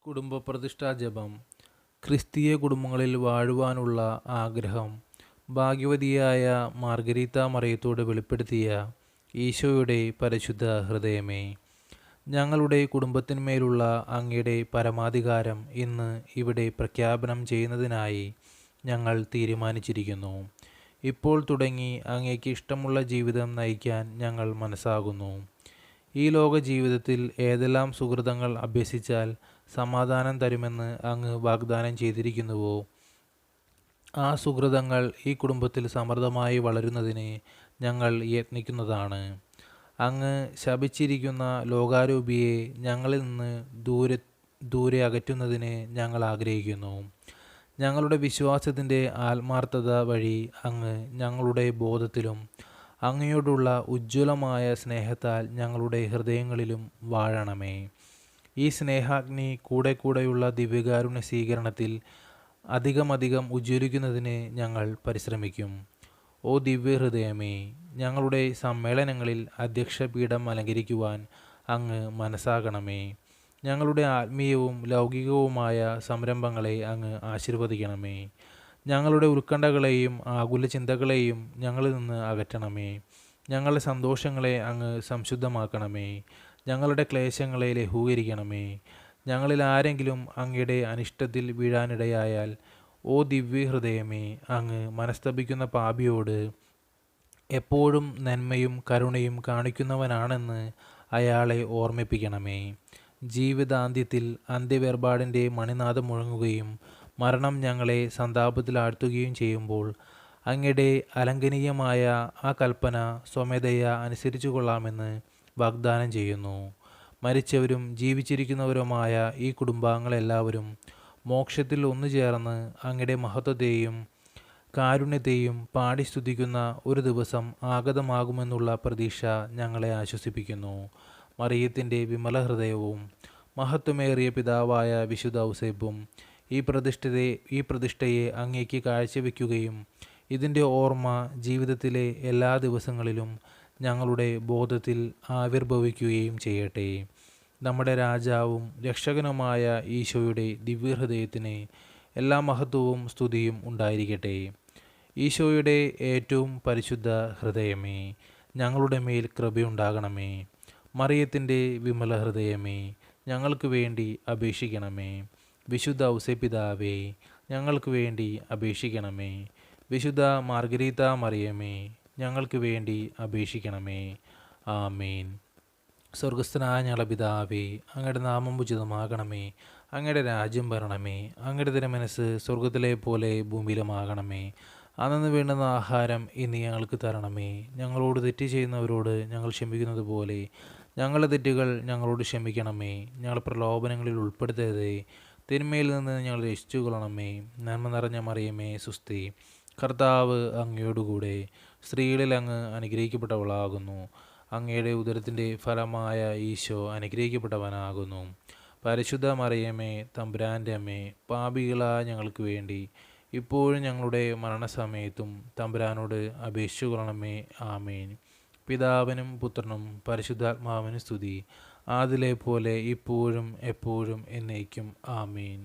കുടുംബ പ്രതിഷ്ഠാ ജപം. ക്രിസ്തീയ കുടുംബങ്ങളിൽ വാഴുവാനുള്ള ആഗ്രഹം ഭാഗ്യവതിയായ മാർഗരീത്ത മറിയത്തോട് വെളിപ്പെടുത്തിയ ഈശോയുടെ പരിശുദ്ധ ഹൃദയമേ, ഞങ്ങളുടെ കുടുംബത്തിന്മേലുള്ള അങ്ങയുടെ പരമാധികാരം ഇന്ന് ഇവിടെ പ്രഖ്യാപനം ചെയ്യുന്നതിനായി ഞങ്ങൾ തീരുമാനിച്ചിരിക്കുന്നു. ഇപ്പോൾ തുടങ്ങി അങ്ങേക്ക് ഇഷ്ടമുള്ള ജീവിതം നയിക്കാൻ ഞങ്ങൾ മനസ്സാകുന്നു. ഈ ലോക ജീവിതത്തിൽ ഏതെല്ലാം സുഹൃതങ്ങൾ അഭ്യസിച്ചാൽ സമാധാനം തരുമെന്ന് അങ്ങ് വാഗ്ദാനം ചെയ്തിരിക്കുന്നുവോ, ആ സുഹൃതങ്ങൾ ഈ കുടുംബത്തിൽ സമൃദ്ധമായി വളരുന്നതിന് ഞങ്ങൾ യത്നിക്കുന്നതാണ്. അങ്ങ് ശപിച്ചിരിക്കുന്ന ലോകാരൂപിയെ ഞങ്ങളിൽ നിന്ന് ദൂരെ അകറ്റുന്നതിന് ഞങ്ങൾ ആഗ്രഹിക്കുന്നു. ഞങ്ങളുടെ വിശ്വാസത്തിൻ്റെ ആത്മാർത്ഥത വഴി അങ്ങ് ഞങ്ങളുടെ ബോധത്തിലും അങ്ങയോടുള്ള ഉജ്ജ്വലമായ സ്നേഹത്താൽ ഞങ്ങളുടെ ഹൃദയങ്ങളിലും വാഴണമേ. ഈ സ്നേഹാഗ്നി കൂടെയുള്ള ദിവ്യകാരുണ്യ സ്വീകരണത്തിൽ അധികം ഉജ്ജ്വലിക്കുന്നതിന് ഞങ്ങൾ പരിശ്രമിക്കും. ഓ ദിവ്യഹൃദയമേ, ഞങ്ങളുടെ സമ്മേളനങ്ങളിൽ അധ്യക്ഷപീഠം അലങ്കരിക്കുവാൻ അങ്ങ് മനസ്സാകണമേ. ഞങ്ങളുടെ ആത്മീയവും ലൗകികവുമായ സംരംഭങ്ങളെ അങ്ങ് ആശീർവദിക്കണമേ. ഞങ്ങളുടെ ഉത്കണ്ഠകളെയും ആകുല ചിന്തകളെയും ഞങ്ങളിൽ നിന്ന് അകറ്റണമേ. ഞങ്ങളുടെ സന്തോഷങ്ങളെ അങ്ങ് സംശുദ്ധമാക്കണമേ. ഞങ്ങളുടെ ക്ലേശങ്ങളെ ലഘൂകരിക്കണമേ. ഞങ്ങളിൽ ആരെങ്കിലും അങ്ങയുടെ അനിഷ്ടത്തിൽ വീഴാനിടയായാൽ, ഓ ദിവ്യഹൃദയമേ, അങ്ങ് മനസ്തപിക്കുന്ന പാപിയോട് എപ്പോഴും നന്മയും കരുണയും കാണിക്കുന്നവനാണെന്ന് അയാളെ ഓർമ്മിപ്പിക്കണമേ. ജീവിതാന്ത്യത്തിൽ അന്ത്യവേർപാടിൻ്റെ മണിനാദം മുഴങ്ങുകയും മരണം ഞങ്ങളെ സന്താപത്തിലാഴ്ത്തുകയും ചെയ്യുമ്പോൾ അങ്ങയുടെ അലംഘനീയമായ ആ കൽപ്പന സ്വമേധയാ അനുസരിച്ചു കൊള്ളാമെന്ന് വാഗ്ദാനം ചെയ്യുന്നു. മരിച്ചവരും ജീവിച്ചിരിക്കുന്നവരുമായ ഈ കുടുംബാംഗങ്ങളെല്ലാവരും മോക്ഷത്തിൽ ഒന്നുചേർന്ന് അങ്ങയുടെ മഹത്വത്തെയും കാരുണ്യത്തെയും പാടി സ്തുതിക്കുന്ന ഒരു ദിവസം ആഗതമാകുമെന്നുള്ള പ്രതീക്ഷ ഞങ്ങളെ ആശ്വസിപ്പിക്കുന്നു. മറിയത്തിൻ്റെ വിമല ഹൃദയവും മഹത്വമേറിയ പിതാവായ വിശുദ്ധ ഔസേപ്പും ഈ പ്രതിഷ്ഠയെ അങ്ങേക്ക് കാഴ്ചവെക്കുകയും ഇതിൻ്റെ ഓർമ്മ ജീവിതത്തിലെ എല്ലാ ദിവസങ്ങളിലും ഞങ്ങളുടെ ബോധത്തിൽ ആവിർഭവിക്കുകയും ചെയ്യട്ടെ. നമ്മുടെ രാജാവും രക്ഷകനുമായ ഈശോയുടെ ദിവ്യഹൃദയത്തിന് എല്ലാ മഹത്വവും സ്തുതിയും ഉണ്ടായിരിക്കട്ടെ. ഈശോയുടെ ഏറ്റവും പരിശുദ്ധ ഹൃദയമേ, ഞങ്ങളുടെ മേൽ കൃപയുണ്ടാകണമേ. മറിയത്തിൻ്റെ വിമല ഹൃദയമേ, ഞങ്ങൾക്ക് വേണ്ടി അപേക്ഷിക്കണമേ. വിശുദ്ധ ഔസേപ്പിതാവേ, ഞങ്ങൾക്ക് വേണ്ടി അപേക്ഷിക്കണമേ. വിശുദ്ധ മാർഗരീത്ത മറിയമേ, ഞങ്ങൾക്ക് വേണ്ടി അപേക്ഷിക്കണമേ. ആമേൻ. സ്വർഗസ്ഥനായ ഞങ്ങളുടെ പിതാവേ, അങ്ങയുടെ നാമം ഉചിതമാകണമേ. അങ്ങയുടെ രാജ്യം വരണമേ. അങ്ങയുടെ തിരുമനസ്സ് സ്വർഗത്തിലെ പോലെ ഭൂമിയിലുമാകണമേ. അന്നു വേണ്ടുന്ന ആഹാരം ഇന്ന് ഞങ്ങൾക്ക് തരണമേ. ഞങ്ങളോട് തെറ്റ് ചെയ്യുന്നവരോട് ഞങ്ങൾ ക്ഷമിക്കുന്നത് പോലെ ഞങ്ങളുടെ തെറ്റുകൾ ഞങ്ങളോട് ക്ഷമിക്കണമേ. ഞങ്ങൾ പ്രലോഭനങ്ങളിൽ ഉൾപ്പെടുത്തരുതേ, തിന്മയിൽ നിന്ന് ഞങ്ങൾ രക്ഷിച്ചു കൊള്ളണമേ. നന്മ നിറഞ്ഞ മറിയമേ, സുസ്തി. കർത്താവ് അങ്ങയോടുകൂടെ സ്ത്രീകളിൽ അങ്ങ് അനുഗ്രഹിക്കപ്പെട്ടവളാകുന്നു. അങ്ങയുടെ ഉദരത്തിൻ്റെ ഫലമായ ഈശോ അനുഗ്രഹിക്കപ്പെട്ടവനാകുന്നു. പരിശുദ്ധ മറിയമേ, തമ്പുരാൻ്റെ അമ്മേ, പാപികളായ ഞങ്ങൾക്ക് വേണ്ടി ഇപ്പോഴും ഞങ്ങളുടെ മരണസമയത്തും തമ്പുരാനോട് അപേക്ഷിച്ചു കൊള്ളണമേ. ആമേൻ. പിതാവിനും പുത്രനും പരിശുദ്ധാത്മാവിനും സ്തുതി, ആദിലെ പോലെ ഇപ്പോഴും എപ്പോഴും എന്നേക്കും. ആമേൻ.